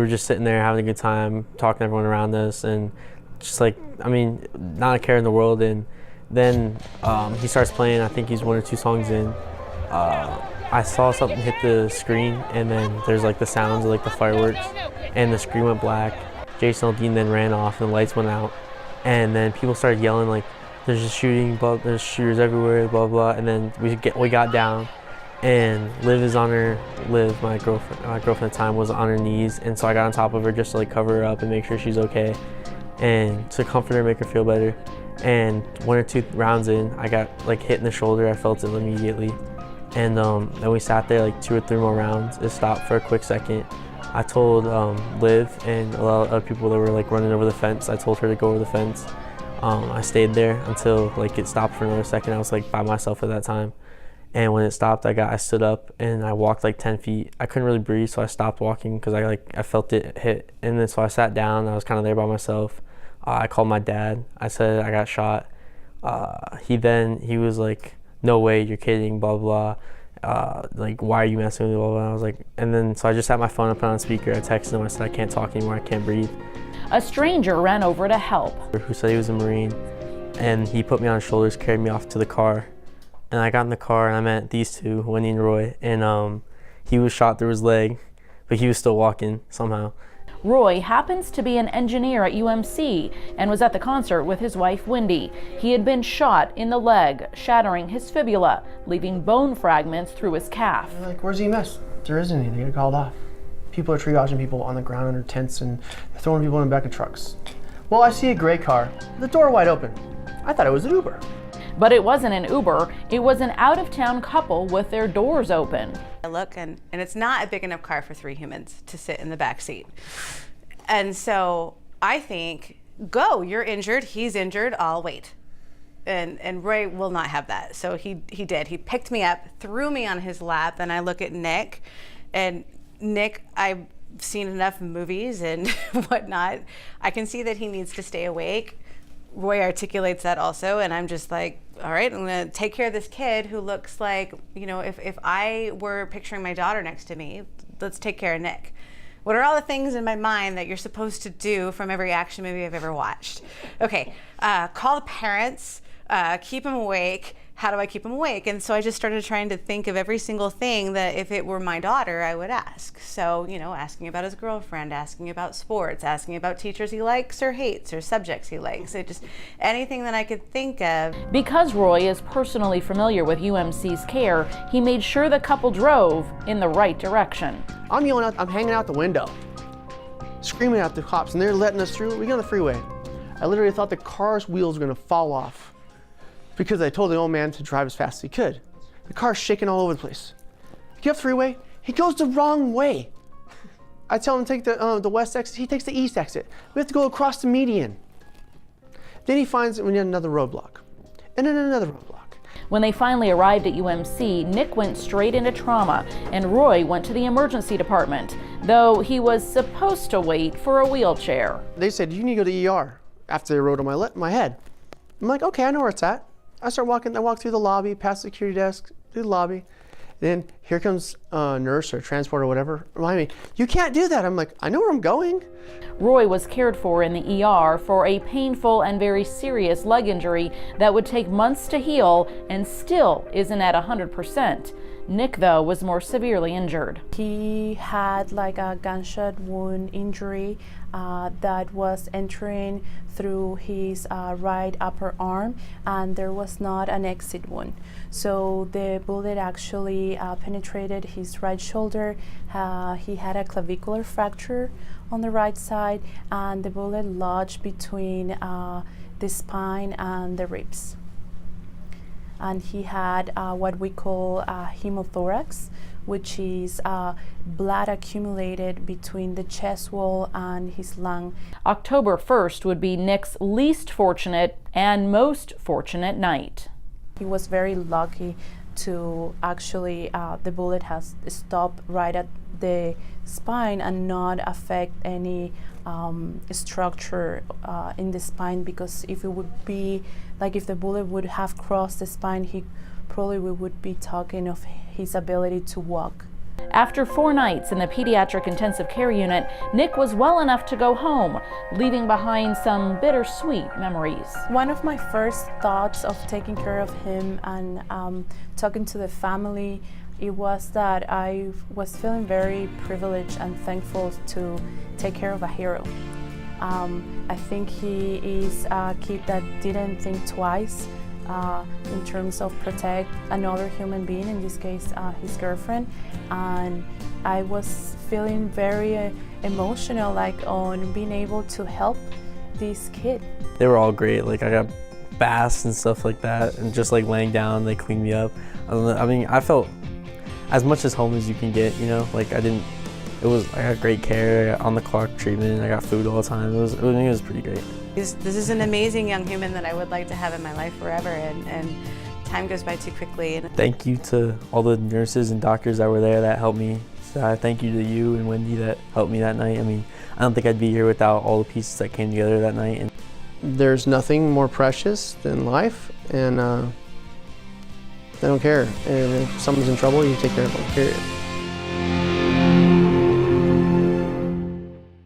We were just sitting there having a good time, talking to everyone around us, and just like, I mean, not a care in the world. And then he starts playing. I think he's one or two songs in. I saw something hit the screen, and then there's like the sounds of like the fireworks, and the screen went black. Jason Aldean then ran off, and the lights went out, and then people started yelling like, "There's just shooting, blah, there's shooters everywhere, blah blah." And then we got down, and Liv, my girlfriend at the time, was on her knees, and so I got on top of her just to like cover her up and make sure she's okay, and to comfort her, make her feel better. And one or two rounds in, I got like hit in the shoulder. I felt it immediately, and then we sat there like 2 or 3 more rounds. It stopped for a quick second. I told Liv and a lot of other people that were like running over the fence. I told her to go over the fence. I stayed there until like it stopped for another second. I was like by myself at that time. And when it stopped, I stood up and I walked like 10 feet. I couldn't really breathe, so I stopped walking because I felt it hit. And then so I sat down. I was kind of there by myself. I called my dad. I said I got shot. He was like, "No way, you're kidding, blah blah. Like, why are you messing with me, blah blah." And I was like, and then so I just had my phone up on speaker. I texted him. I said, "I can't talk anymore. I can't breathe." A stranger ran over to help. Who said he was a Marine, and he put me on his shoulders, carried me off to the car. And I got in the car and I met these two, Wendy and Roy, and he was shot through his leg, but he was still walking somehow. Roy happens to be an engineer at UMC and was at the concert with his wife Wendy. He had been shot in the leg, shattering his fibula, leaving bone fragments through his calf. They're like, "Where's EMS?" There isn't any. They get called off. People are triaging people on the ground under tents and throwing people in the back of trucks. Well, I see a gray car, the door wide open. I thought it was an Uber. But it wasn't an Uber, it was an out-of-town couple with their doors open. I look and it's not a big enough car for 3 humans to sit in the back seat. And so I think, go, you're injured, he's injured, I'll wait. And Roy will not have that. So he did. He picked me up, threw me on his lap, and I look at Nick, and Nick, I've seen enough movies and whatnot. I can see that he needs to stay awake. Roy articulates that also, and I'm just like, all right, I'm gonna take care of this kid who looks like, you know, if I were picturing my daughter next to me, let's take care of Nick. What are all the things in my mind that you're supposed to do from every action movie I've ever watched? Okay, call the parents, keep them awake. How do I keep him awake? And so I just started trying to think of every single thing that if it were my daughter, I would ask. So, you know, asking about his girlfriend, asking about sports, asking about teachers he likes or hates or subjects he likes. So just anything that I could think of. Because Roy is personally familiar with UMC's care, he made sure the couple drove in the right direction. I'm yelling out, I'm hanging out the window, screaming at the cops, and they're letting us through. We get on the freeway. I literally thought the car's wheels were gonna fall off, because I told the old man to drive as fast as he could. The car's shaking all over the place. Get up the freeway, he goes the wrong way. I tell him to take the west exit, he takes the east exit. We have to go across the median. Then he finds that we need another roadblock, and then another roadblock. When they finally arrived at UMC, Nick went straight into trauma, and Roy went to the emergency department, though he was supposed to wait for a wheelchair. They said, "You need to go to the ER," after they wrote on my head. I'm like, okay, I know where it's at. I walk through the lobby, past the security desk, through the lobby. Then here comes a nurse or transport or whatever, remind me, "You can't do that." I'm like, I know where I'm going. Roy was cared for in the ER for a painful and very serious leg injury that would take months to heal and still isn't at 100%. Nick, though, was more severely injured. He had like a gunshot wound injury that was entering through his right upper arm, and there was not an exit wound. So the bullet actually penetrated his right shoulder. He had a clavicular fracture on the right side, and the bullet lodged between the spine and the ribs. And he had what we call hemothorax, which is blood accumulated between the chest wall and his lung. October 1st would be Nick's least fortunate and most fortunate night. He was very lucky to actually, the bullet has stopped right at the spine and not affect any structure in the spine, because if it would be, like if the bullet would have crossed the spine, he probably would be talking of his ability to walk. After 4 nights in the pediatric intensive care unit, Nick was well enough to go home, leaving behind some bittersweet memories. One of my first thoughts of taking care of him and talking to the family, it was that I was feeling very privileged and thankful to take care of a hero. I think he is a kid that didn't think twice in terms of protect another human being, in this case his girlfriend, and I was feeling very emotional, like on being able to help this kid. They were all great. Like I got baths and stuff like that, and just like laying down, they cleaned me up. I mean, I felt as much as home as you can get, you know. Like I got great care, I got on the clock treatment, I got food all the time. It was pretty great. This is an amazing young human that I would like to have in my life forever, and time goes by too quickly. Thank you to all the nurses and doctors that were there that helped me. So I thank you to you and Wendy that helped me that night. I mean, I don't think I'd be here without all the pieces that came together that night. And There's nothing more precious than life, and they don't care. And if someone's in trouble, you take care of them, period.